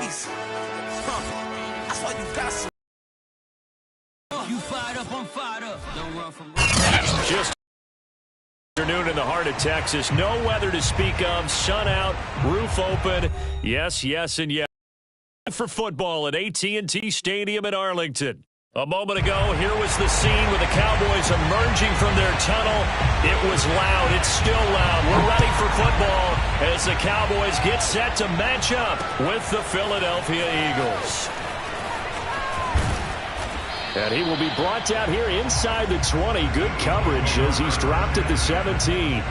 ladies. That's why you got some. You fired up, I'm fired up. Don't run from Just afternoon in the heart of Texas. No weather to speak of. Sun out, roof open. Yes, yes, and yes. For football at AT&T Stadium in Arlington. A moment ago, here was the scene with the Cowboys emerging from their tunnel. It was loud. It's still loud. We're ready for football as the Cowboys get set to match up with the Philadelphia Eagles. And he will be brought down here inside the 20. Good coverage as he's dropped at the 17.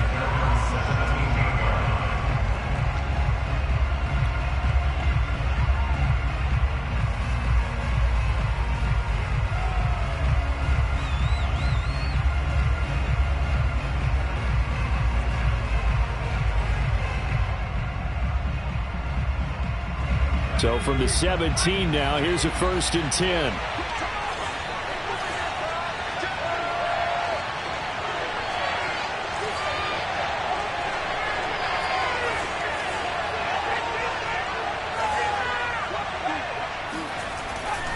So from the 17 now, here's a 1st and 10.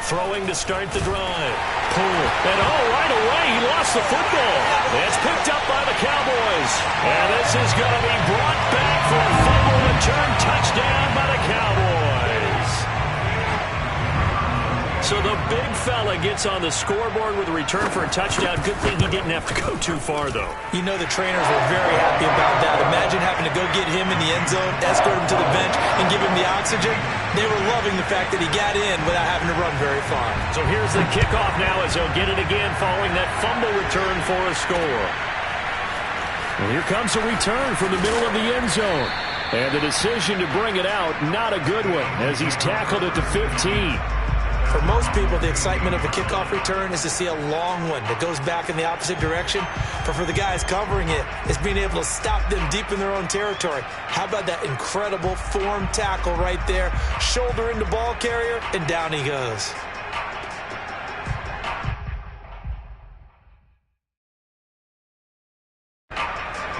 Throwing to start the drive. Pull. And right away, he lost the football. It's picked up by the Cowboys. And this is going to be brought back for a fumble return touchdown by the Cowboys. So the big fella gets on the scoreboard with a return for a touchdown. Good thing he didn't have to go too far, though. You know the trainers were very happy about that. Imagine having to go get him in the end zone, escort him to the bench, and give him the oxygen. They were loving the fact that he got in without having to run very far. So here's the kickoff now as they'll get it again following that fumble return for a score. Well, here comes a return from the middle of the end zone. And the decision to bring it out, not a good one, as he's tackled at the 15. For most people, the excitement of a kickoff return is to see a long one that goes back in the opposite direction. But for the guys covering it, it's being able to stop them deep in their own territory. How about that incredible form tackle right there? Shoulder into ball carrier, and down he goes.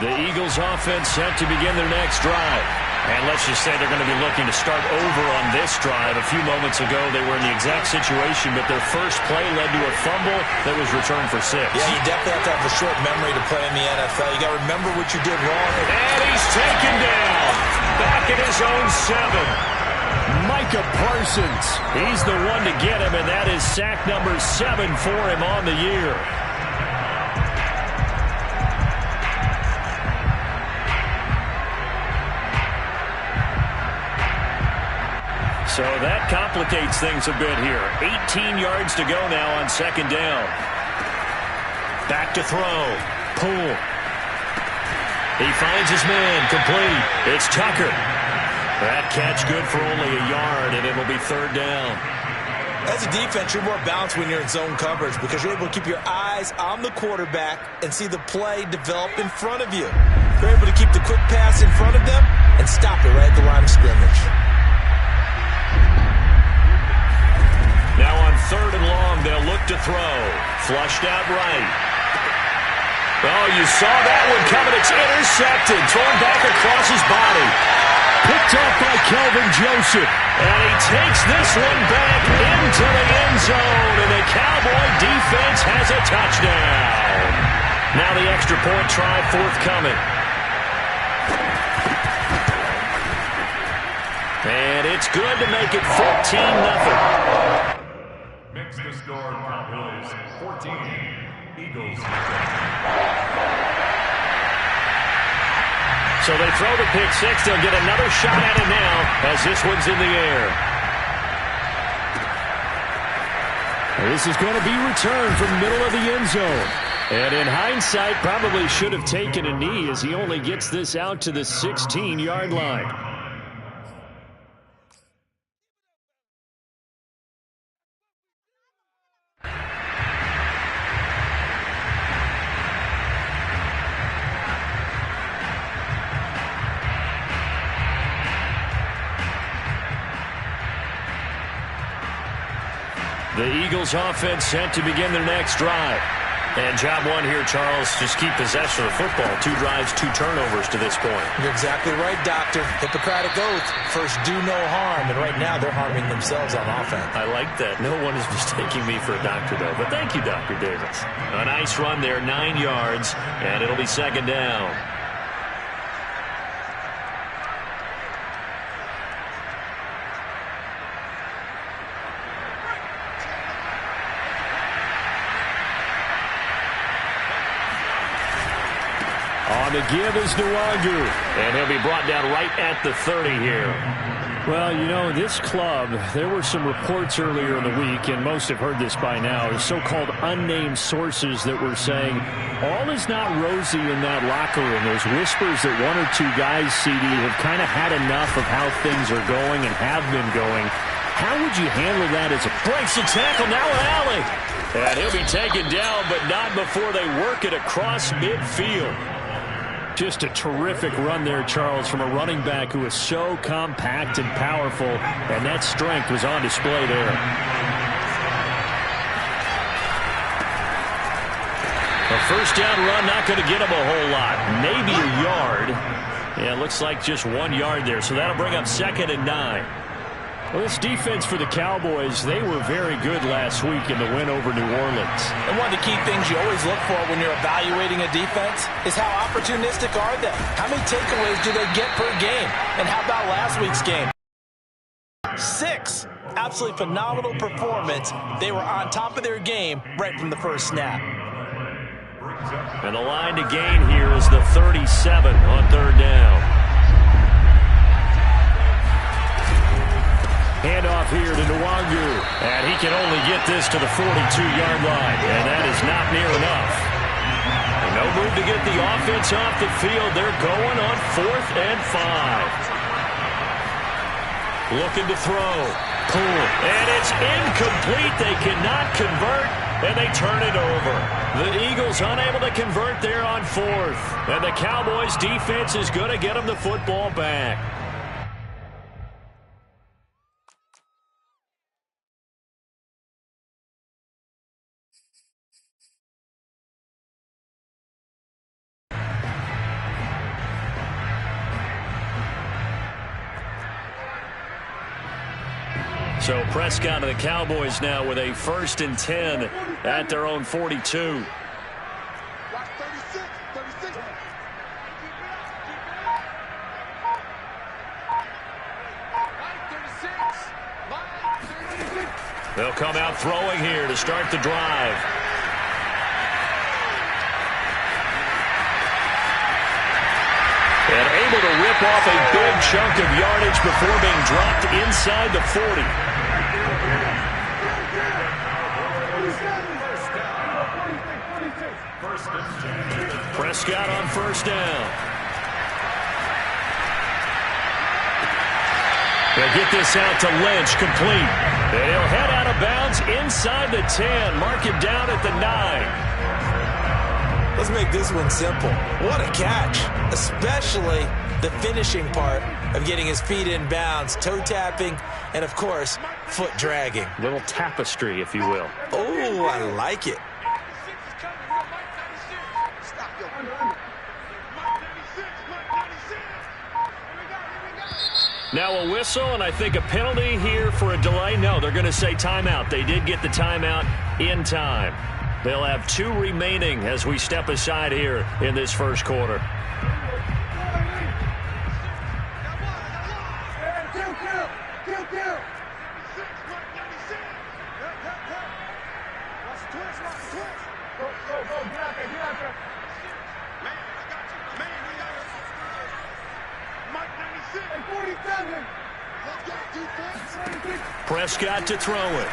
The Eagles offense set to begin their next drive. And let's just say they're going to be looking to start over on this drive. A few moments ago, they were in the exact situation, but their first play led to a fumble that was returned for 6. Yeah, you definitely have to have a short memory to play in the NFL. You got to remember what you did wrong. And he's taken down. Back at his own 7. Micah Parsons. He's the one to get him, and that is sack number 7 for him on the year. So that complicates things a bit here. 18 yards to go now on 2nd down. Back to throw. Pull. He finds his man. Complete. It's Tucker. That catch good for only a yard, and it'll be 3rd down. As a defense, you're more balanced when you're in zone coverage because you're able to keep your eyes on the quarterback and see the play develop in front of you. You're able to keep the quick pass in front of them and stop it right at the line of scrimmage. Now on 3rd and long, they'll look to throw. Flushed out right. Oh, you saw that one coming. It's intercepted. Thrown back across his body. Picked up by Kelvin Joseph. And he takes this one back into the end zone. And the Cowboy defense has a touchdown. Now the extra point try forthcoming. And it's good to make it 14-0. Makes the score Cowboys 14, Eagles. So they throw the pick 6. They'll get another shot at it now as this one's in the air. This is going to be returned from the middle of the end zone. And in hindsight, probably should have taken a knee as he only gets this out to the 16-yard line. The Eagles offense set to begin their next drive. And job one here, Charles, just keep possession of the football. 2 drives, 2 turnovers to this point. You're exactly right, Doctor. Hippocratic oath. First, do no harm. And right now, they're harming themselves on offense. I like that. No one is mistaking me for a doctor, though. But thank you, Dr. Davis. A nice run there, 9 yards, and it'll be second down. On the give is Nwangu, and he'll be brought down right at the 30 here. Well, you know, this club, there were some reports earlier in the week, and most have heard this by now, the so-called unnamed sources that were saying all is not rosy in that locker room. There's whispers that 1 or 2 guys, CD, have kind of had enough of how things are going and have been going. How would you handle that as a breaks the tackle, now an alley. And he'll be taken down, but not before they work it across midfield. Just a terrific run there, Charles, from a running back who is so compact and powerful, and that strength was on display there. A first down run, not going to get him a whole lot. Maybe a yard. Yeah, it looks like just 1 yard there, so that'll bring up 2nd and 9. Well, this defense for the Cowboys, they were very good last week in the win over New Orleans. And one of the key things you always look for when you're evaluating a defense is how opportunistic are they? How many takeaways do they get per game? And how about last week's game? 6. Absolutely phenomenal performance. They were on top of their game right from the first snap. And the line to gain here is the 37 on 3rd down. Handoff here to Nwangu. And he can only get this to the 42-yard line. And that is not near enough. And no move to get the offense off the field. They're going on 4th and 5. Looking to throw. Cool. And it's incomplete. They cannot convert, and they turn it over. The Eagles unable to convert there on 4th. And the Cowboys defense is going to get them the football back. So Prescott of the Cowboys now with a 1st and 10 at their own 42. They'll come out throwing here to start the drive. And able to rip off a big chunk of yardage before being dropped inside the 40. Prescott on 1st down. They'll get this out to Lynch, complete. And he'll head out of bounds inside the 10. Mark him down at the 9. Let's make this one simple. What a catch, especially the finishing part of getting his feet in bounds, toe tapping, and, of course, foot dragging. Little tapestry, if you will. Oh, I like it. Now a whistle, and I think a penalty here for a delay. No, they're going to say timeout. They did get the timeout in time. They'll have 2 remaining as we step aside here in this first quarter. Prescott to throw it.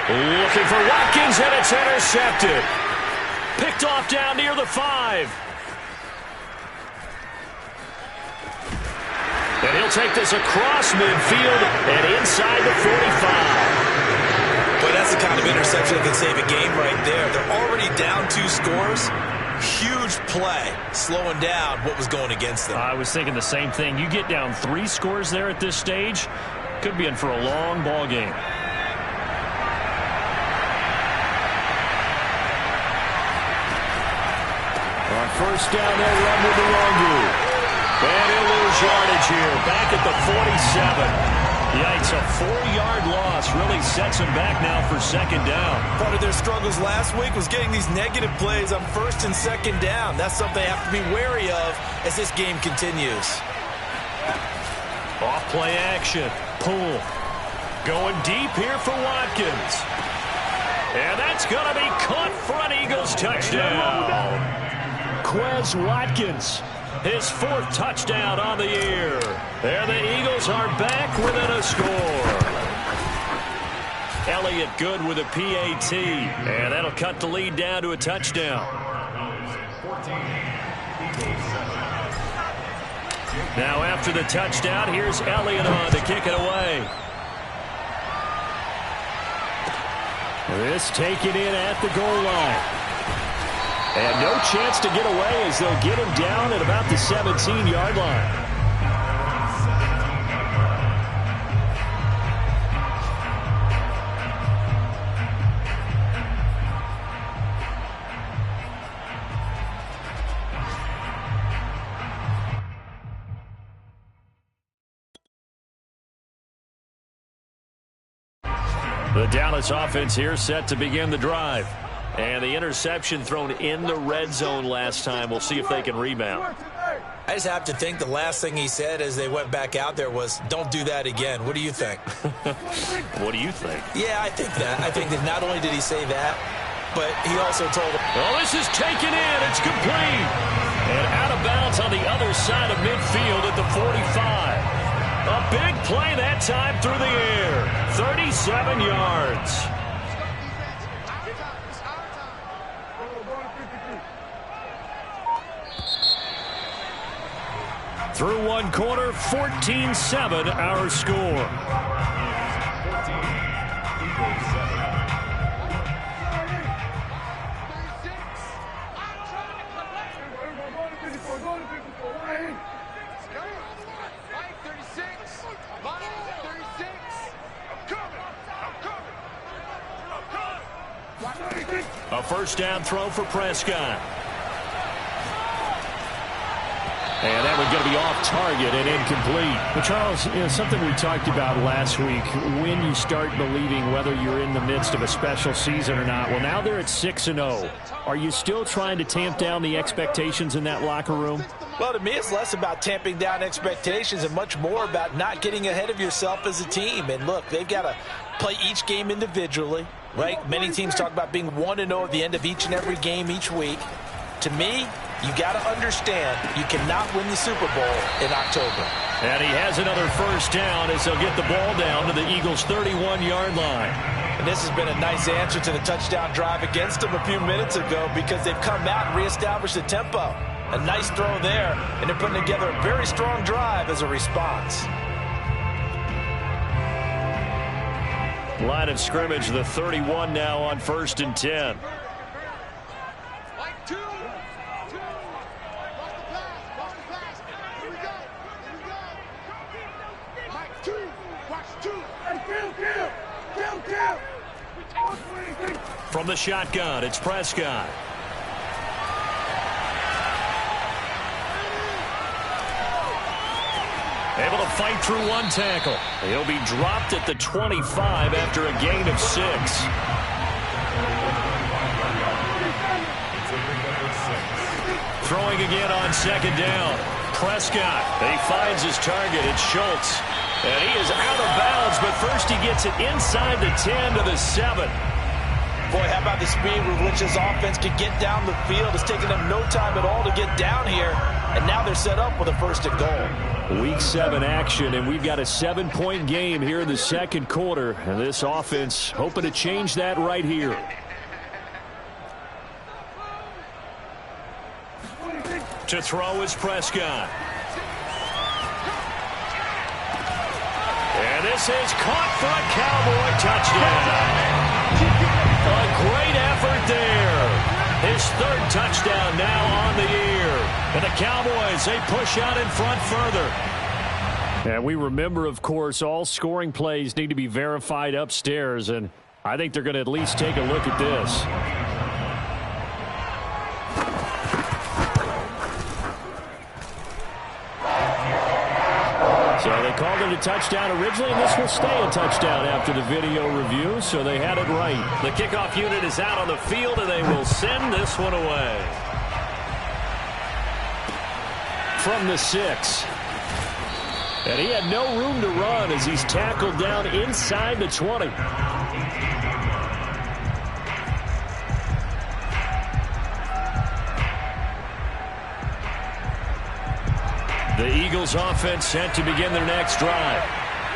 Looking for Watkins, and it's intercepted. Picked off down near the 5. And he'll take this across midfield and inside the 45. But that's the kind of interception that can save a game right there. They're already down 2 scores. Huge play, slowing down what was going against them. I was thinking the same thing. You get down 3 scores there at this stage, could be in for a long ball game. first down, they'll run with the longer. And he'll lose yardage here. Back at the 47. Yikes, a 4-yard loss really sets him back now for second down. Part of their struggles last week was getting these negative plays on first and second down. That's something they have to be wary of as this game continues. Off play action. Pull. Going deep here for Watkins. And that's going to be caught for an Eagles touchdown. Quez Watkins, his 4th touchdown on the year. There the Eagles are back within a score. Elliott good with a PAT. And that'll cut the lead down to a touchdown. Now after the touchdown, here's Elliott on to kick it away. This taken in at the goal line. And no chance to get away as they'll get him down at about the 17-yard line. The Dallas offense here set to begin the drive. And the interception thrown in the red zone last time. We'll see if they can rebound. I just have to think the last thing he said as they went back out there was, don't do that again. What do you think? What do you think? Yeah, I think that. I think that not only did he say that, but he also told him. Oh, this is taken in. It's complete. And out of bounds on the other side of midfield at the 45. A big play that time through the air. 37 yards. Through one quarter, 14-7 our score. A first down throw for Prescott. And that one's going to be off target and incomplete. But Charles, something we talked about last week, when you start believing whether you're in the midst of a special season or not. Well, now they're at 6-0. Are you still trying to tamp down the expectations in that locker room? Well, to me, it's less about tamping down expectations and much more about not getting ahead of yourself as a team. And look, they've got to play each game individually, right? Many teams talk about being 1-0 at the end of each and every game each week. To me, you got to understand you cannot win the Super Bowl in October. And he has another first down as they'll get the ball down to the Eagles' 31-yard line. And this has been a nice answer to the touchdown drive against them a few minutes ago because they've come out and reestablished the tempo. A nice throw there, and they're putting together a very strong drive as a response. Line of scrimmage, the 31 now on 1st and 10. From the shotgun, it's Prescott. Able to fight through one tackle. He'll be dropped at the 25 after a gain of 6. Throwing again on second down. Prescott, he finds his target. It's Schultz. And he is out of bounds, but first he gets it inside the 10 to the 7. Boy, how about the speed with which this offense can get down the field? It's taken them no time at all to get down here, and now they're set up with a 1st and goal. Week 7 action, and we've got a 7-point game here in the second quarter. And this offense hoping to change that right here. To throw is Prescott. And this is caught for a Cowboy touchdown. A great effort there. His 3rd touchdown now on the year. And the Cowboys, they push out in front further. And we remember, of course, all scoring plays need to be verified upstairs. And I think they're going to at least take a look at this. So they called it a touchdown originally, and this will stay a touchdown after the video review, so they had it right. The kickoff unit is out on the field, and they will send this one away. From the 6. And he had no room to run as he's tackled down inside the 20. The Eagles offense set to begin their next drive.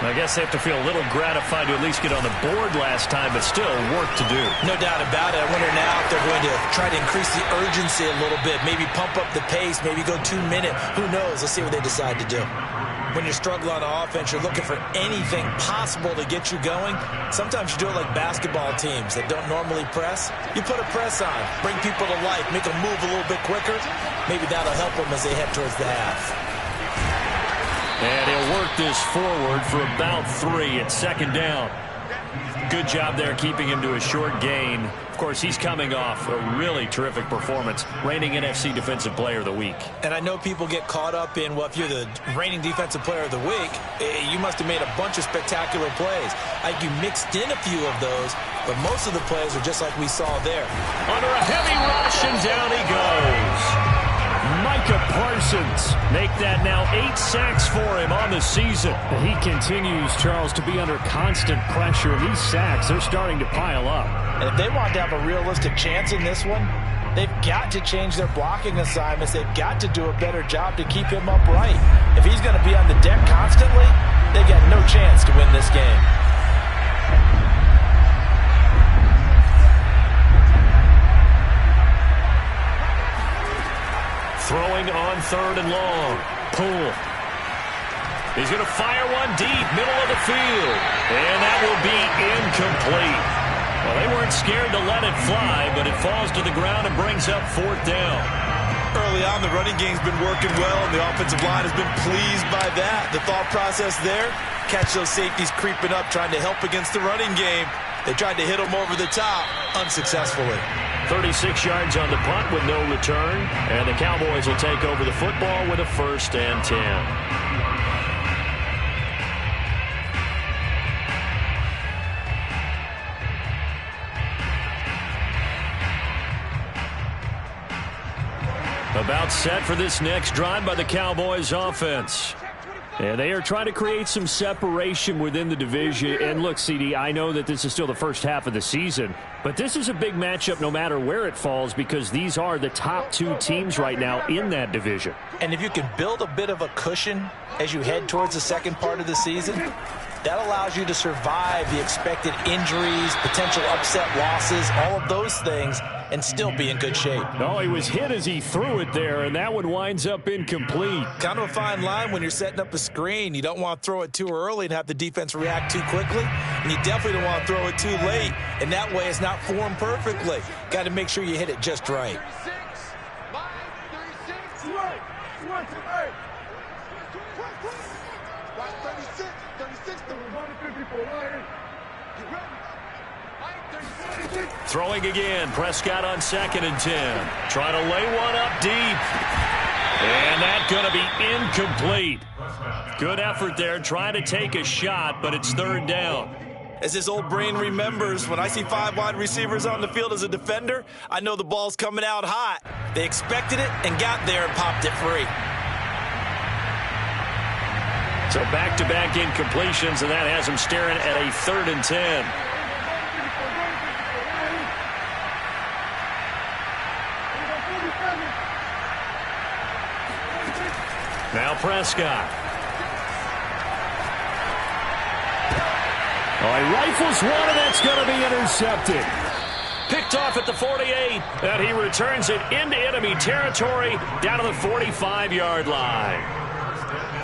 I guess they have to feel a little gratified to at least get on the board last time, but still work to do. No doubt about it. I wonder now if they're going to try to increase the urgency a little bit, maybe pump up the pace, maybe go 2 minute. Who knows? Let's see what they decide to do. When you're struggling on offense, you're looking for anything possible to get you going. Sometimes you do it like basketball teams that don't normally press. You put a press on, bring people to life, make them move a little bit quicker. Maybe that'll help them as they head towards the half. And he'll work this forward for about 3 at second down. Good job there keeping him to a short gain. Of course, he's coming off a really terrific performance, reigning NFC Defensive Player of the Week. And I know people get caught up in, well, if you're the reigning Defensive Player of the Week, you must have made a bunch of spectacular plays. I think you mixed in a few of those, but most of the plays are just like we saw there. Under a heavy rush, and down he goes. Micah Parsons make that now 8 sacks for him on the season. He continues, Charles, to be under constant pressure. These sacks, they're starting to pile up. And if they want to have a realistic chance in this one, they've got to change their blocking assignments. They've got to do a better job to keep him upright. If he's going to be on the deck constantly, they got no chance to win this game. Throwing on 3rd and long. Poole. He's going to fire one deep, middle of the field. And that will be incomplete. Well, they weren't scared to let it fly, but it falls to the ground and brings up 4th down. Early on, the running game's been working well, and the offensive line has been pleased by that. The thought process there, catch those safeties creeping up, trying to help against the running game. They tried to hit them over the top, unsuccessfully. 36 yards on the punt with no return, and the Cowboys will take over the football with a 1st and 10. About set for this next drive by the Cowboys offense. And they are trying to create some separation within the division. And look, CD, I know that this is still the first half of the season, but this is a big matchup no matter where it falls because these are the top 2 teams right now in that division. And if you can build a bit of a cushion as you head towards the second part of the season, that allows you to survive the expected injuries, potential upset losses, all of those things, and still be in good shape. Oh, he was hit as he threw it there, and that one winds up incomplete. Kind of a fine line when you're setting up a screen. You don't want to throw it too early and have the defense react too quickly, and you definitely don't want to throw it too late, and that way it's not formed perfectly. Got to make sure you hit it just right. Throwing again, Prescott on 2nd and 10. Trying to lay one up deep. And that's going to be incomplete. Good effort there, trying to take a shot, but it's 3rd down. As his old brain remembers, when I see 5 wide receivers on the field as a defender, I know the ball's coming out hot. They expected it and got there and popped it free. So back-to-back incompletions, and that has him staring at a 3rd and 10. Now Prescott. Oh, he rifles one, and that's going to be intercepted. Picked off at the 48, and he returns it into enemy territory down to the 45-yard line.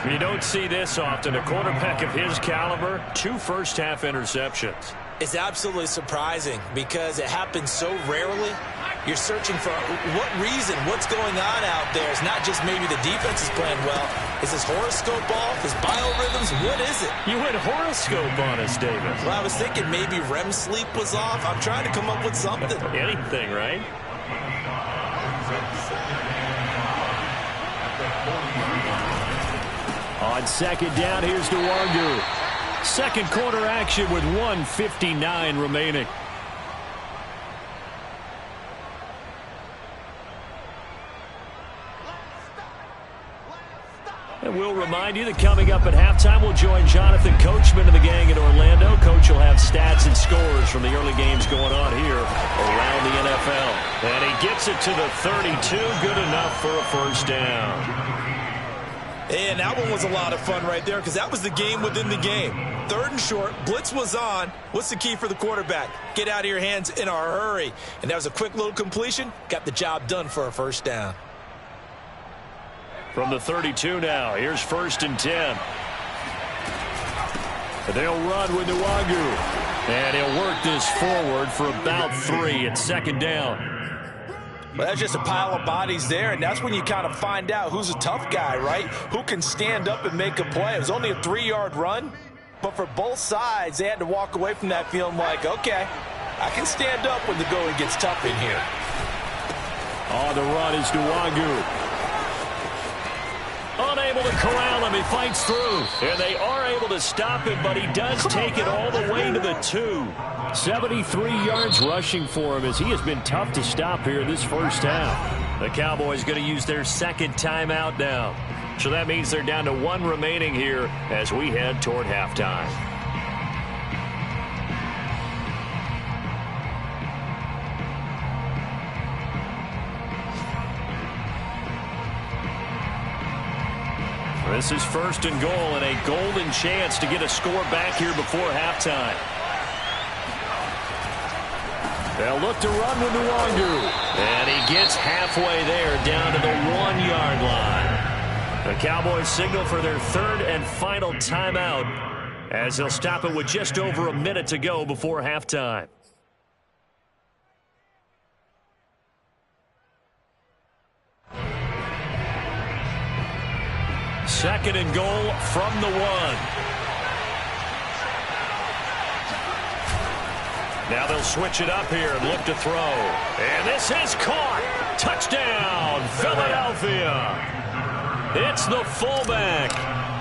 You don't see this often. A quarterback of his caliber, 2 first-half interceptions. It's absolutely surprising because it happens so rarely. You're searching for what reason, what's going on out there. It's not just maybe the defense is playing well. Is his horoscope off? His biorhythms? What is it? You went horoscope on us, David. Well, I was thinking maybe REM sleep was off. I'm trying to come up with something. Anything, right? On second down, here's Nwangu. Second quarter action with 1:59 remaining. And we'll remind you that coming up at halftime, we'll join Jonathan Coachman and the gang in Orlando. Coach will have stats and scores from the early games going on here around the NFL. And he gets it to the 32. Good enough for a first down. And that one was a lot of fun right there because that was the game within the game. Third and short, blitz was on. What's the key for the quarterback? Get out of your hands in a hurry. And that was a quick little completion. Got the job done for a first down. From the 32 now, here's 1st and 10. They'll run with Nwangu. And he'll work this forward for about 3 at second down. Well, that's just a pile of bodies there, and that's when you kind of find out who's a tough guy, right? Who can stand up and make a play. It was only a 3-yard run, but for both sides, they had to walk away from that feeling like, okay, I can stand up when the going gets tough in here. On the run is Nwangu. Unable to corral him. He fights through. And they are able to stop him, but he does take it all the way to the 2. 73 yards rushing for him as he has been tough to stop here in this first half. The Cowboys going to use their second timeout now. So that means they're down to 1 remaining here as we head toward halftime. This is 1st and goal and a golden chance to get a score back here before halftime. They'll look to run with Nwangu. And he gets halfway there down to the 1-yard line. The Cowboys signal for their 3rd and final timeout as they'll stop it with just over a minute to go before halftime. Second and goal from the 1. Now they'll switch it up here and look to throw. And this is caught. Touchdown, Philadelphia. It's the fullback.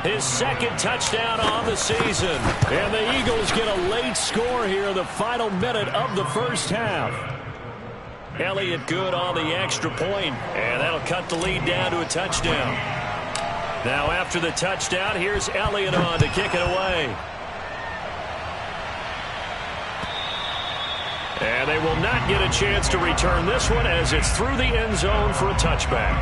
His second touchdown on the season. And the Eagles get a late score here in the final minute of the first half. Elliott good on the extra point, and that'll cut the lead down to a touchdown. Now after the touchdown, here's Elliott on to kick it away. And they will not get a chance to return this one as it's through the end zone for a touchback.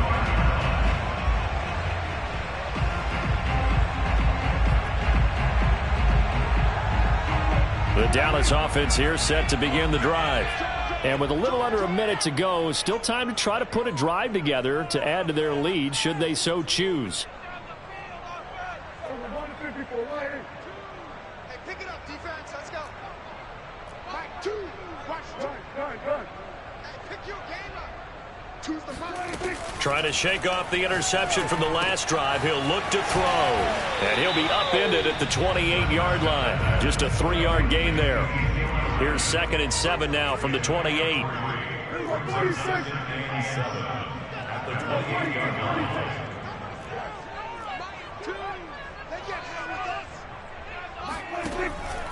The Dallas offense here set to begin the drive. And with a little under a minute to go, still time to try to put a drive together to add to their lead should they so choose. Trying to shake off the interception from the last drive. He'll look to throw. And he'll be upended at the 28-yard line. Just a 3-yard gain there. Here's 2nd and 7 now from the 28.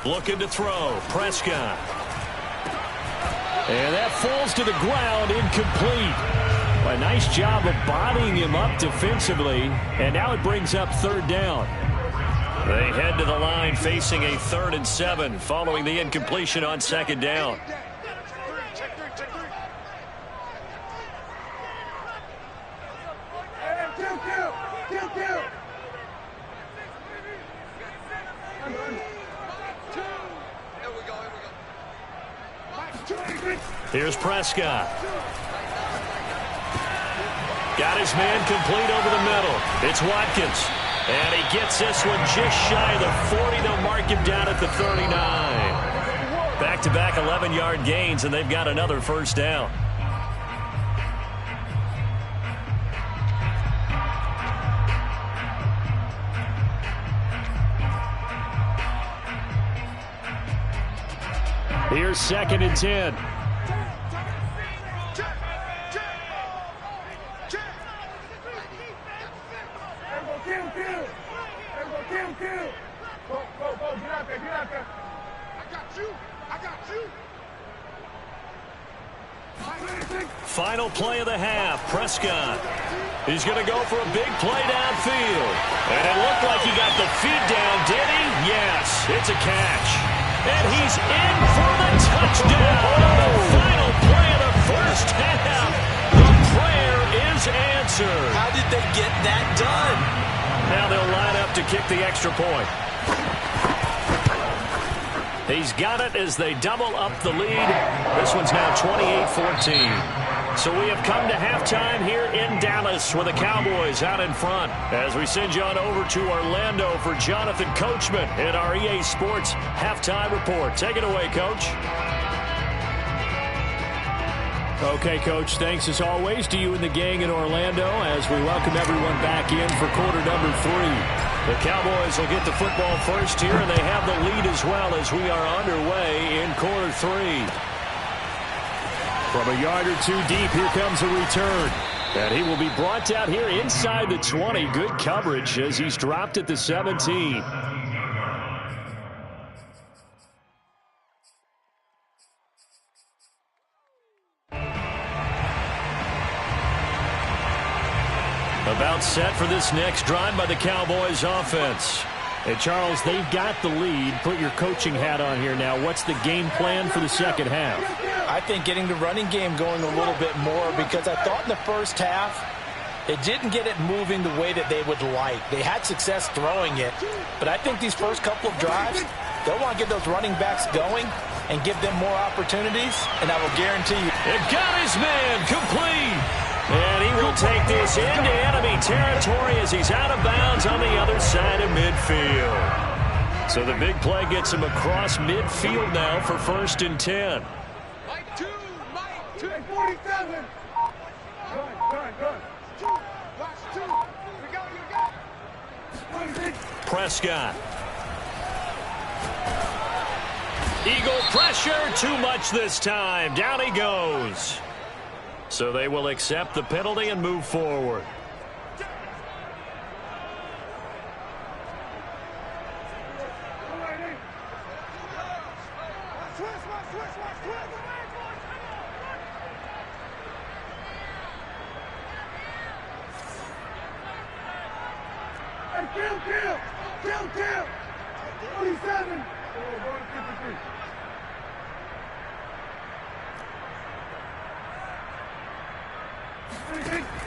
Looking to throw. Prescott. And that falls to the ground, incomplete. A nice job of bodying him up defensively, and now it brings up 3rd down. They head to the line facing a 3rd and 7 following the incompletion on 2nd down. Here's Prescott. Got his man complete over the middle. It's Watkins. And he gets this one just shy of the 40. They'll mark him down at the 39. Back-to-back 11-yard gains, and they've got another first down. Here's 2nd and 10. Final play of the half, Prescott. He's going to go for a big play downfield. And it looked like he got the feet down, did he? Yes, it's a catch. And he's in for the touchdown on the final play of the first half. The prayer is answered. How did they get that done? Now they'll line up to kick the extra point. He's got it as they double up the lead. This one's now 28-14. So we have come to halftime here in Dallas with the Cowboys out in front. As we send you on over to Orlando for Jonathan Coachman in our EA Sports Halftime Report. Take it away, Coach. Okay, Coach, thanks as always to you and the gang in Orlando as we welcome everyone back in for quarter number 3. The Cowboys will get the football first here, and they have the lead as well as we are underway in quarter 3. From a yard or two deep, here comes a return. And he will be brought down here inside the 20. Good coverage as he's dropped at the 17. About set for this next drive by the Cowboys offense. Hey, Charles, they've got the lead. Put your coaching hat on here now. What's the game plan for the second half? I think getting the running game going a little bit more because I thought in the first half it didn't get it moving the way that they would like. They had success throwing it, but I think these first couple of drives, they'll want to get those running backs going and give them more opportunities, and I will guarantee you. It got his man complete. And he will take this into enemy territory as he's out of bounds on the other side of midfield. So the big play gets him across midfield now for 1st and 10. Mike 2, 47. Good. Watch 2. You got. Prescott. Eagle pressure, too much this time. Down he goes. So they will accept the penalty and move forward. Kill. 47.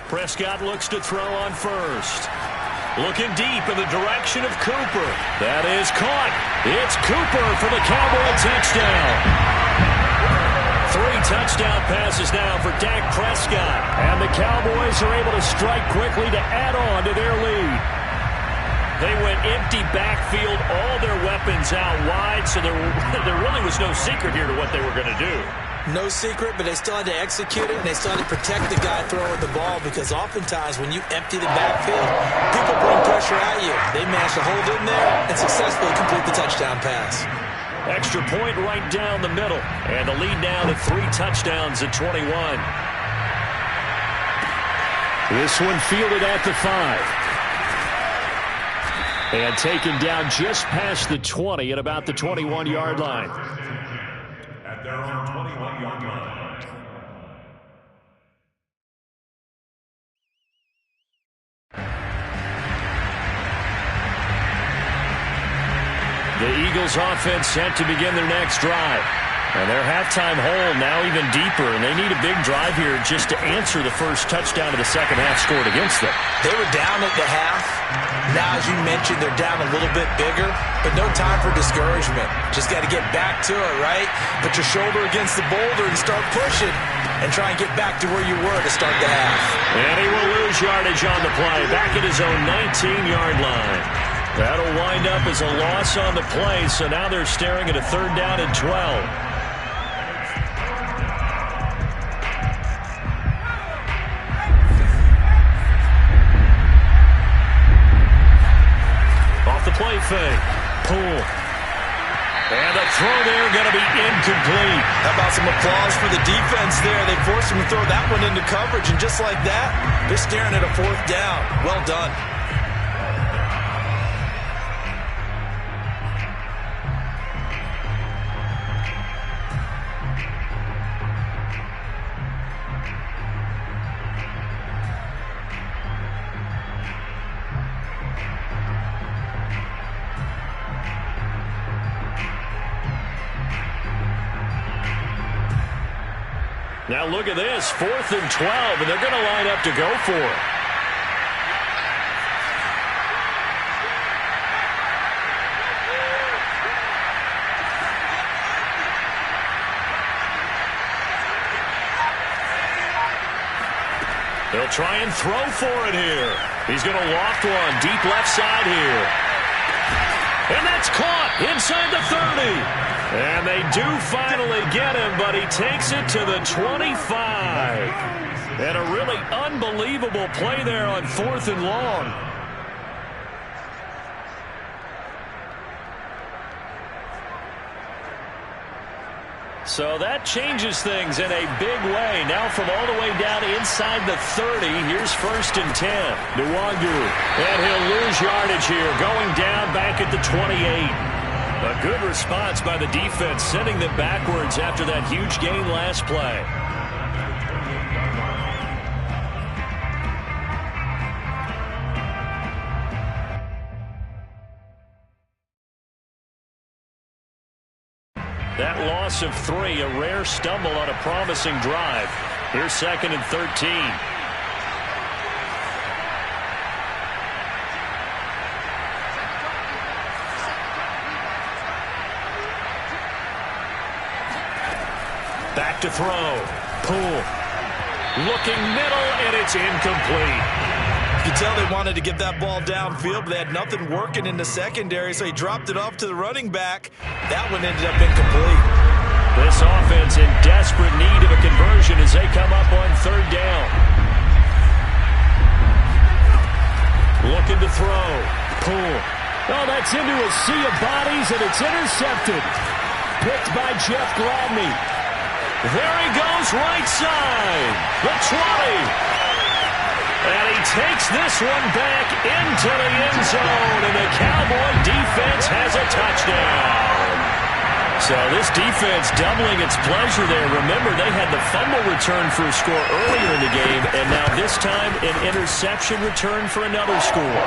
Prescott looks to throw on first. Looking deep in the direction of Cooper. That is caught. It's Cooper for the Cowboy touchdown. 3 touchdown passes now for Dak Prescott. And the Cowboys are able to strike quickly to add on to their lead. They went empty backfield, all their weapons out wide, so there really was no secret here to what they were going to do. No secret, but they still had to execute it, and they still had to protect the guy throwing the ball because oftentimes when you empty the backfield, people bring pressure at you. They managed to hold in there and successfully complete the touchdown pass. Extra point right down the middle, and the lead now to 3 touchdowns at 21. This one fielded at the 5. And taken down just past the 20 at about the 21-yard line. At their own 21-yard line. The Eagles offense set to begin their next drive. And their halftime hole now even deeper, and they need a big drive here just to answer the first touchdown of the second half scored against them. They were down at the half. Now, as you mentioned, they're down a little bit bigger, but no time for discouragement. Just got to get back to it, right? Put your shoulder against the boulder and start pushing and try and get back to where you were to start the half. And he will lose yardage on the play, back at his own 19-yard line. That'll wind up as a loss on the play, so now they're staring at a 3rd down and 12. Play fake. Pull. And the throw there going to be incomplete. How about some applause for the defense there? They forced him to throw that one into coverage, and just like that, they're staring at a 4th down. Well done. Now look at this, 4th and 12, and they're going to line up to go for it. He'll try and throw for it here. He's going to loft one deep left side here. And that's caught inside the 30. And they do finally get him, but he takes it to the 25. And a really unbelievable play there on 4th and long. So that changes things in a big way. Now from all the way down inside the 30, here's 1st and 10. Nwangu, and he'll lose yardage here, going down back at the 28. A good response by the defense, sending them backwards after that huge gain last play. That loss of 3, a rare stumble on a promising drive. Here's 2nd and 13. Back to throw. Poole. Looking middle, and it's incomplete. You can tell they wanted to get that ball downfield, but they had nothing working in the secondary, so he dropped it off to the running back. That one ended up incomplete. This offense in desperate need of a conversion as they come up on 3rd down. Looking to throw. Poole. Oh, that's into a sea of bodies, and it's intercepted. Picked by Jeff Gladney. There he goes, right side. The 20. And he takes this one back into the end zone, and the Cowboy defense has a touchdown. So this defense doubling its pleasure there. Remember, they had the fumble return for a score earlier in the game, and now this time an interception return for another score.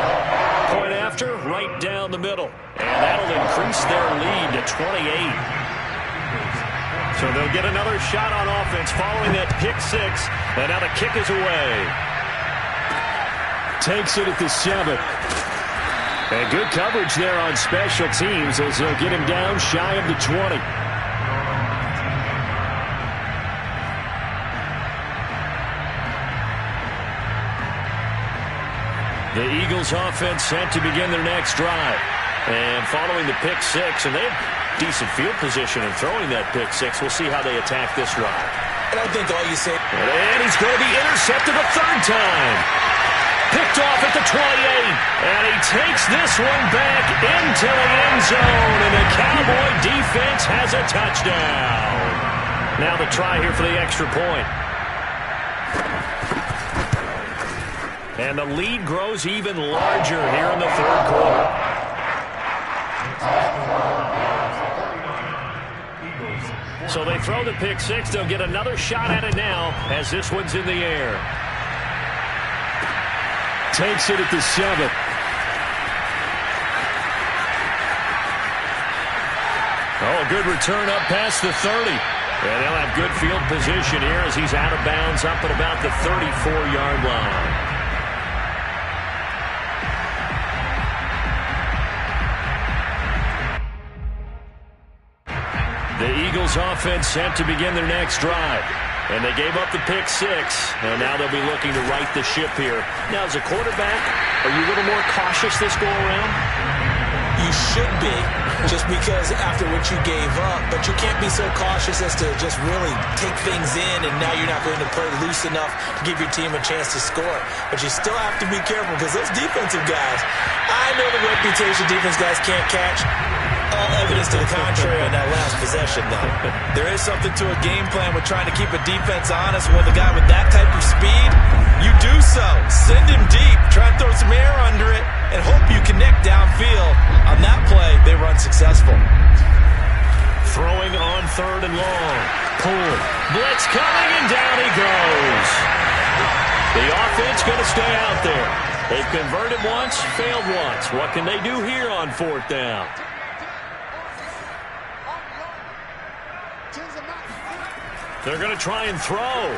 Point after, right down the middle. And that'll increase their lead to 28. So they'll get another shot on offense following that pick 6, and now the kick is away. Takes it at the 7. And good coverage there on special teams as they'll get him down shy of the 20. The Eagles offense set to begin their next drive. And following the pick 6, and they have decent field position in throwing that pick 6. We'll see how they attack this drive. And I think all you say... And he's going to be intercepted a 3rd time. Picked off at the 28, and he takes this one back into the end zone, and the Cowboy defense has a touchdown. Now the try here for the extra point. And the lead grows even larger here in the 3rd quarter. So they throw the pick 6. They'll get another shot at it now as this one's in the air. Takes it at the 7. Oh, good return up past the 30. And they'll have good field position here as he's out of bounds up at about the 34-yard line. The Eagles offense set to begin their next drive. And they gave up the pick 6, and now they'll be looking to right the ship here. Now, as a quarterback, are you a little more cautious this go-around? You should be, just because after what you gave up, but you can't be so cautious as to just really take things in, and now you're not going to play loose enough to give your team a chance to score. But you still have to be careful, because those defensive guys, I know the reputation defense guys can't catch. All evidence to the contrary on that last possession, though. There is something to a game plan with trying to keep a defense honest. Well, the guy with that type of speed, you do so. Send him deep. Try and throw some air under it and hope you connect downfield. On that play, they were unsuccessful. Throwing on 3rd and long. Poole. Blitz coming, and down he goes. The offense going to stay out there. They've converted once, failed once. What can they do here on 4th down? They're going to try and throw.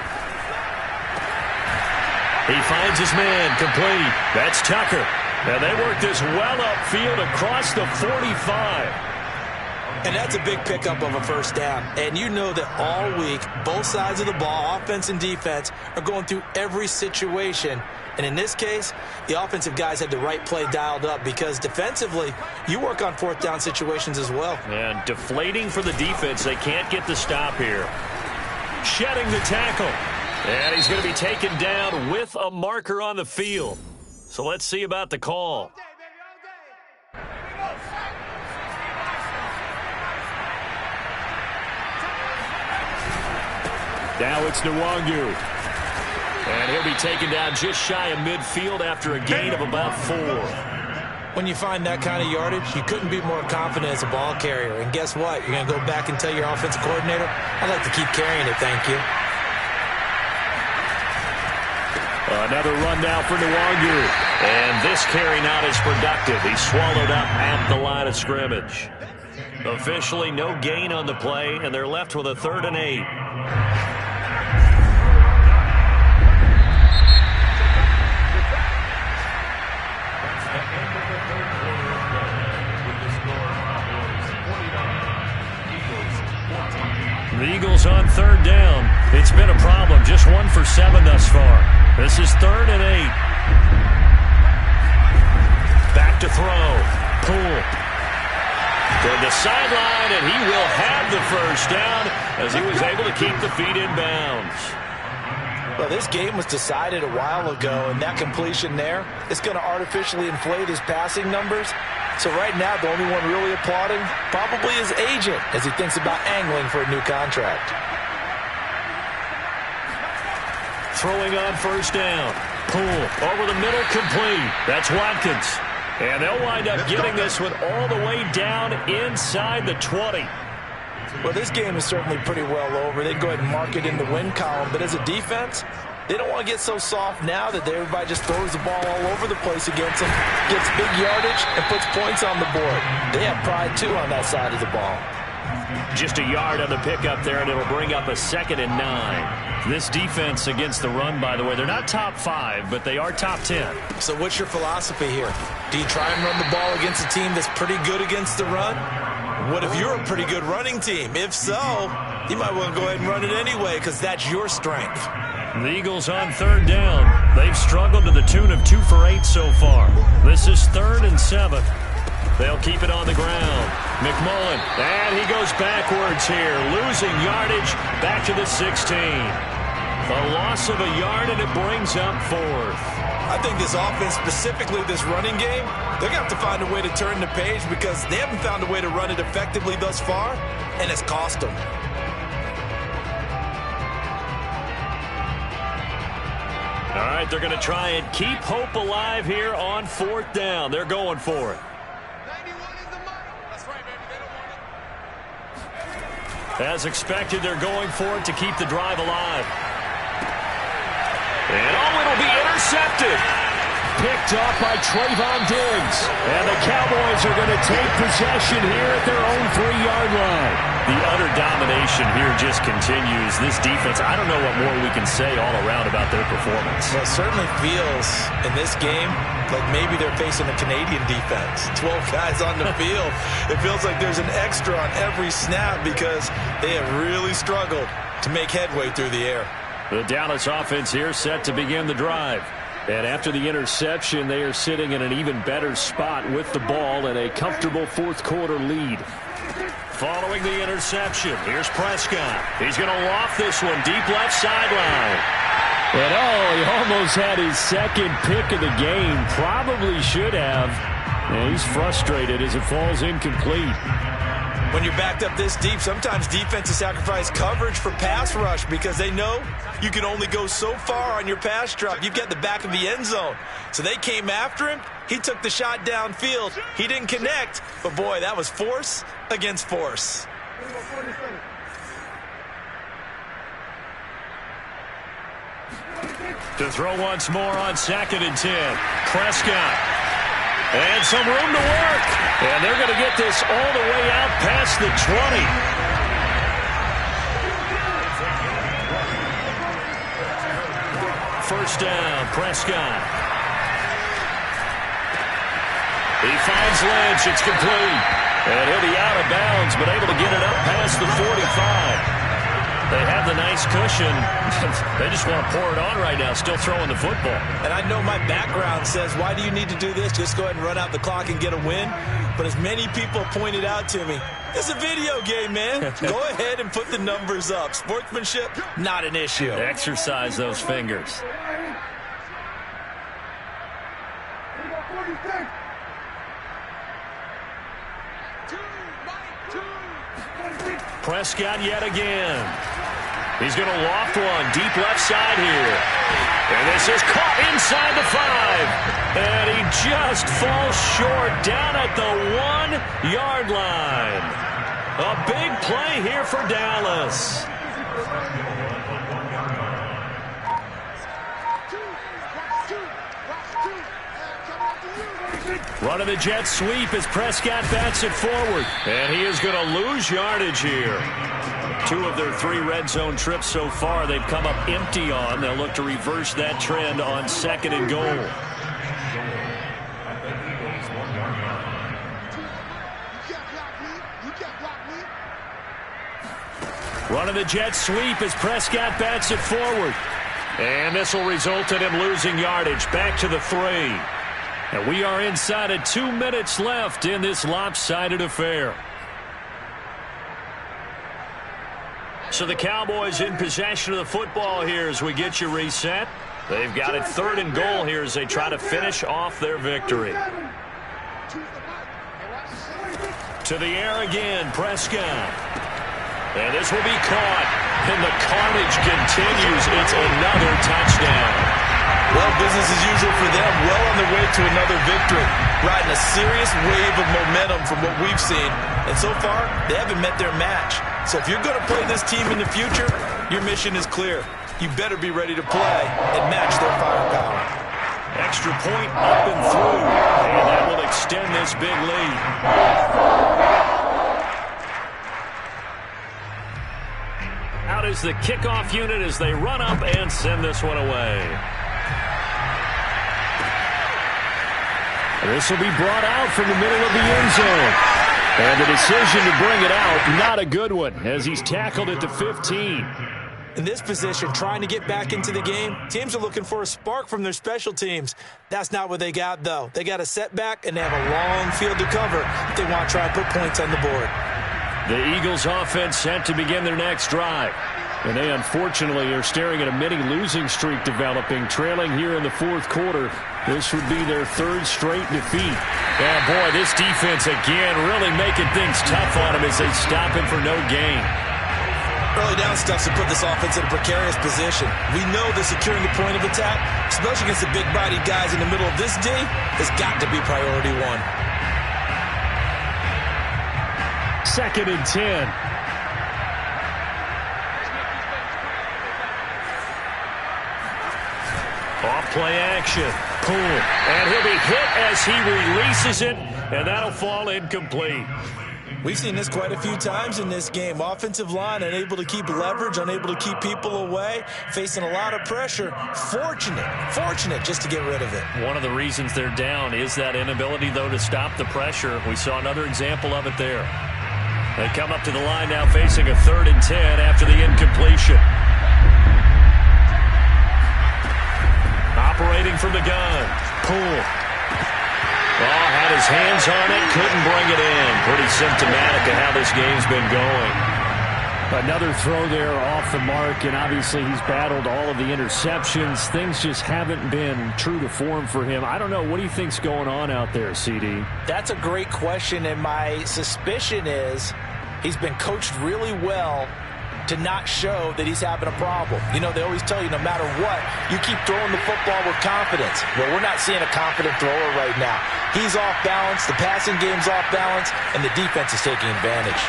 He finds his man, complete. That's Tucker. And they work this well upfield across the 45. And that's a big pickup of a first down. And you know that all week, both sides of the ball, offense and defense, are going through every situation. And in this case, the offensive guys had the right play dialed up because defensively, you work on fourth down situations as well. And deflating for the defense. They can't get the stop here. Shedding the tackle. And he's going to be taken down with a marker on the field. So let's see about the call. Now it's Nwangu. And he'll be taken down just shy of midfield after a gain of about 4. When you find that kind of yardage, you couldn't be more confident as a ball carrier. And guess what? You're going to go back and tell your offensive coordinator, I'd like to keep carrying it, thank you. Another run now for Nwangu. And this carry not as productive. He's swallowed up at the line of scrimmage. Officially no gain on the play, and they're left with a 3rd and 8. The Eagles on 3rd down. It's been a problem. Just 1 for 7 thus far. This is 3rd and 8. Back to throw. Poole. Toward the sideline, and he will have the first down as he was able to keep the feet in bounds. Well, this game was decided a while ago, and that completion there is going to artificially inflate his passing numbers. So right now, the only one really applauding probably his agent as he thinks about angling for a new contract. Throwing on first down. Poole over the middle, complete. That's Watkins. And they'll wind up getting this one all the way down inside the 20. Well, this game is certainly pretty well over. They'd go ahead and mark it in the win column. But as a defense, they don't want to get so soft now that everybody just throws the ball all over the place against them, gets big yardage, and puts points on the board. They have pride, too, on that side of the ball. Just a yard on the pickup there, and it'll bring up a 2nd and 9. This defense against the run, by the way, they're not top 5, but they are top 10. So what's your philosophy here? Do you try and run the ball against a team that's pretty good against the run? What if you're a pretty good running team? If so, you might want to go ahead and run it anyway because that's your strength. The Eagles on 3rd down. They've struggled to the tune of 2 for 8 so far. This is 3rd and 7. They'll keep it on the ground. McMullen, and he goes backwards here, losing yardage back to the 16. A loss of a yard, and it brings up 4th. I think this offense, specifically this running game, they're going to have to find a way to turn the page because they haven't found a way to run it effectively thus far, and it's cost them. All right, they're going to try and keep hope alive here on 4th down. They're going for it. 91 is the mark. That's right, baby. They don't want it. As expected, they're going for it to keep the drive alive. And it'll be intercepted. Picked off by Trayvon Diggs. And the Cowboys are going to take possession here at their own 3-yard line. The utter domination here just continues. This defense, I don't know what more we can say all around about their performance. Well, it certainly feels in this game like maybe they're facing a Canadian defense. 12 guys on the field. It feels like there's an extra on every snap because they have really struggled to make headway through the air. The Dallas offense here set to begin the drive. And after the interception, they are sitting in an even better spot with the ball and a comfortable 4th quarter lead. Following the interception, here's Prescott. He's going to loft this one deep left sideline. And he almost had his 2nd pick of the game. Probably should have. And he's frustrated as it falls incomplete. When you're backed up this deep, sometimes defenses sacrifice coverage for pass rush because they know you can only go so far on your pass drop. You've got the back of the end zone. So they came after him. He took the shot downfield. He didn't connect. But, boy, that was force against force. To throw once more on 2nd and 10. Prescott. And some room to work. And they're going to get this all the way out past the 20. first down. Prescott. He finds Lynch. It's complete. And he'll be out of bounds, but able to get it up past the 45. They have the nice cushion. They just want to pour it on right now, still throwing the football. And I know my background says, why do you need to do this? Just go ahead and run out the clock and get a win. But as many people pointed out to me, it's a video game, man. Go ahead and put the numbers up. Sportsmanship, not an issue. Exercise those fingers. Prescott yet again. He's going to loft one deep left side here. And this is caught inside the 5. And he just falls short down at the 1-yard line. A big play here for Dallas. Running the jet sweep as Prescott bats it forward. And he is going to lose yardage here. 2 of their 3 red zone trips so far they've come up empty on. They'll look to reverse that trend on 2nd and goal. Running the jet sweep as Prescott bats it forward. And this will result in him losing yardage. Back to the 3. And we are inside of 2 minutes left in this lopsided affair. So the Cowboys in possession of the football here as we get you reset. They've got it 3rd and goal here as they try to finish off their victory. To the air again, Prescott. And this will be caught. And the carnage continues. It's another touchdown. Well, business as usual for them. Well on their way to another victory. Riding a serious wave of momentum from what we've seen. And so far, they haven't met their match. So if you're going to play this team in the future, your mission is clear. You better be ready to play and match their firepower. Extra point up and through. And that will extend this big lead. Out is the kickoff unit as they run up and send this one away. This will be brought out from the middle of the end zone. And the decision to bring it out, not a good one, as he's tackled at the 15. In this position, trying to get back into the game, teams are looking for a spark from their special teams. That's not what they got, though. They got a setback, and they have a long field to cover if they want to try and put points on the board. The Eagles offense set to begin their next drive. And they unfortunately are staring at a mini losing streak developing, trailing here in the 4th quarter. This would be their 3rd straight defeat. Yeah, boy, this defense again really making things tough on him as they stop him for no gain. Early down stuff to put this offense in a precarious position. We know that securing the point of attack, especially against the big-bodied guys in the middle of this D, has got to be priority 1. 2nd and 10. Off-play action. Pull. And he'll be hit as he releases it, and that'll fall incomplete. We've seen this quite a few times in this game. Offensive line unable to keep leverage, unable to keep people away, facing a lot of pressure. Fortunate just to get rid of it. One of the reasons they're down is that inability, though, to stop the pressure. We saw another example of it there. They come up to the line now facing a 3rd and 10 after the incompletion. Operating from the gun. Pull. Oh, had his hands on it, couldn't bring it in. Pretty symptomatic of how this game's been going. Another throw there off the mark, and obviously he's battled all of the interceptions. Things just haven't been true to form for him. I don't know. What do you think's going on out there, CD? That's a great question, and my suspicion is he's been coached really well to not show that he's having a problem. You know, they always tell you no matter what, you keep throwing the football with confidence. Well, we're not seeing a confident thrower right now. He's off balance, the passing game's off balance, and the defense is taking advantage.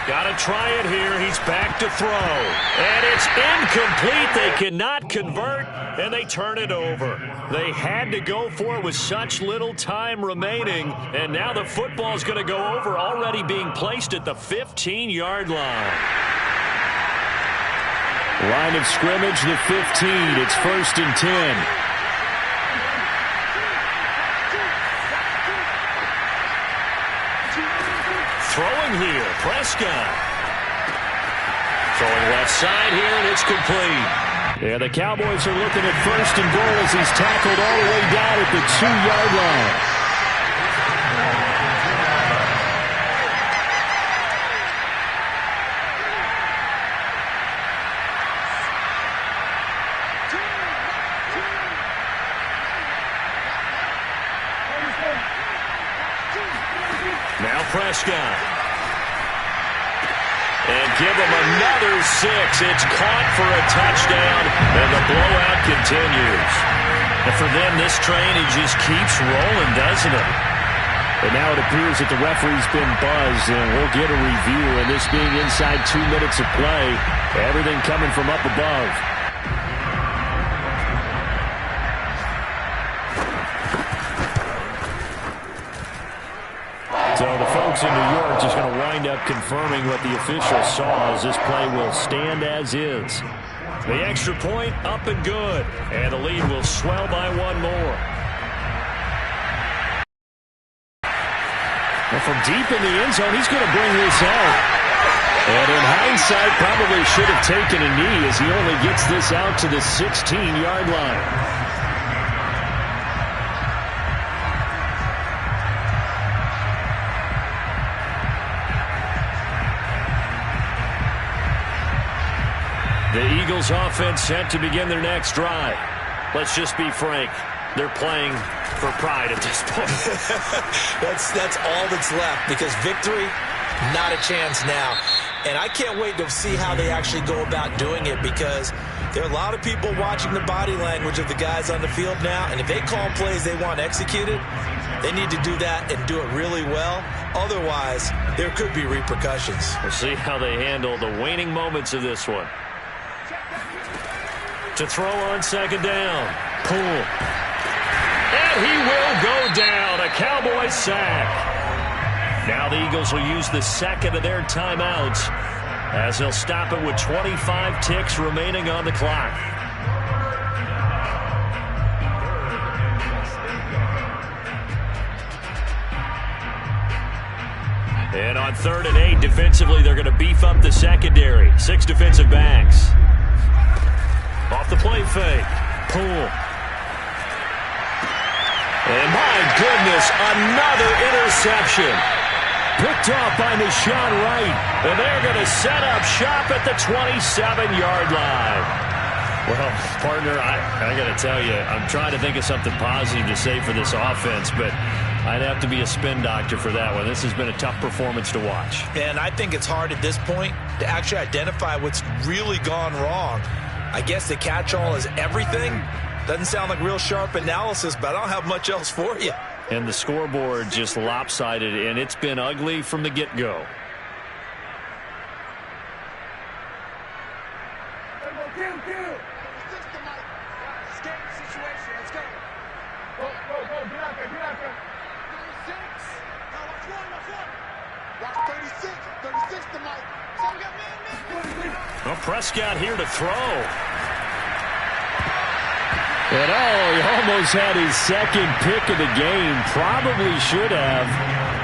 Got to try it here. He's back to throw. And it's incomplete. They cannot convert, and they turn it over. They had to go for it with such little time remaining, and now the football's going to go over, already being placed at the 15-yard line. Line of scrimmage, the 15. It's 1st and 10. Throwing here, Prescott. Throwing left side here, and it's complete. Yeah, the Cowboys are looking at 1st and goal as he's tackled all the way down at the 2-yard line. Now Prescott. And give him another 6. It's caught for a touchdown, and the blowout continues. And for them, this train, it just keeps rolling, doesn't it? And now it appears that the referee's been buzzed, and we'll get a review. And this being inside 2 minutes of play, everything coming from up above. So the folks in New York just going to wind up confirming what the official saw as this play will stand as is. The extra point up and good. And the lead will swell by 1 more. Well, from deep in the end zone, he's going to bring this out. And in hindsight, probably should have taken a knee as he only gets this out to the 16-yard line. The Eagles offense set to begin their next drive. Let's just be frank. They're playing for pride at this point. That's all that's left, because victory, not a chance now. And I can't wait to see how they actually go about doing it, because there are a lot of people watching the body language of the guys on the field now, and if they call plays they want executed, they need to do that and do it really well. Otherwise, there could be repercussions. We'll see how they handle the waning moments of this one. To throw on 2nd down. Pull. And he will go down. A Cowboy sack. Now the Eagles will use the second of their timeouts as they'll stop it with 25 ticks remaining on the clock. And on 3rd and 8, defensively, they're going to beef up the secondary. 6 defensive backs. Off the play fake. Pull. And my goodness, another interception. Picked off by Nashon Wright. And they're going to set up shop at the 27-yard line. Well, partner, I got to tell you, I'm trying to think of something positive to say for this offense, but I'd have to be a spin doctor for that one. This has been a tough performance to watch. And I think it's hard at this point to actually identify what's really gone wrong. I guess the catch-all is everything. Doesn't sound like real sharp analysis, but I don't have much else for you. And the scoreboard just lopsided, and it's been ugly from the get-go. Well, Prescott here to throw. And he almost had his second pick of the game. Probably should have.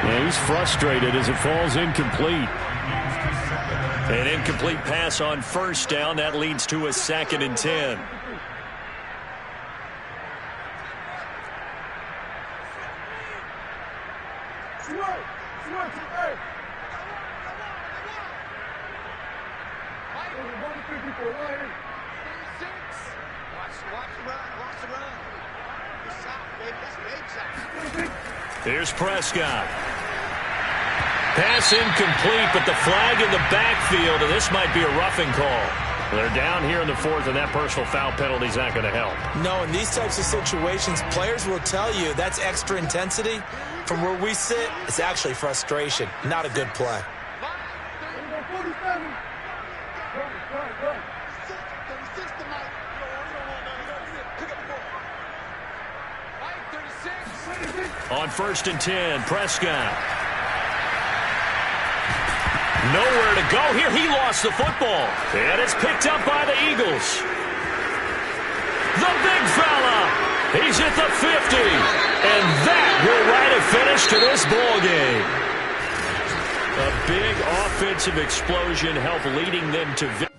Yeah, he's frustrated as it falls incomplete. An incomplete pass on 1st down. That leads to a 2nd and 10. Here's Prescott. Pass incomplete, but the flag in the backfield, and this might be a roughing call. They're down here in the 4th, and that personal foul penalty is not going to help. No, in these types of situations, players will tell you that's extra intensity. From where we sit, it's actually frustration, not a good play. On 1st and 10, Prescott. Nowhere to go here. He lost the football. And it's picked up by the Eagles. The big fella. He's at the 50. And that will write a finish to this ball game. A big offensive explosion helped leading them to victory.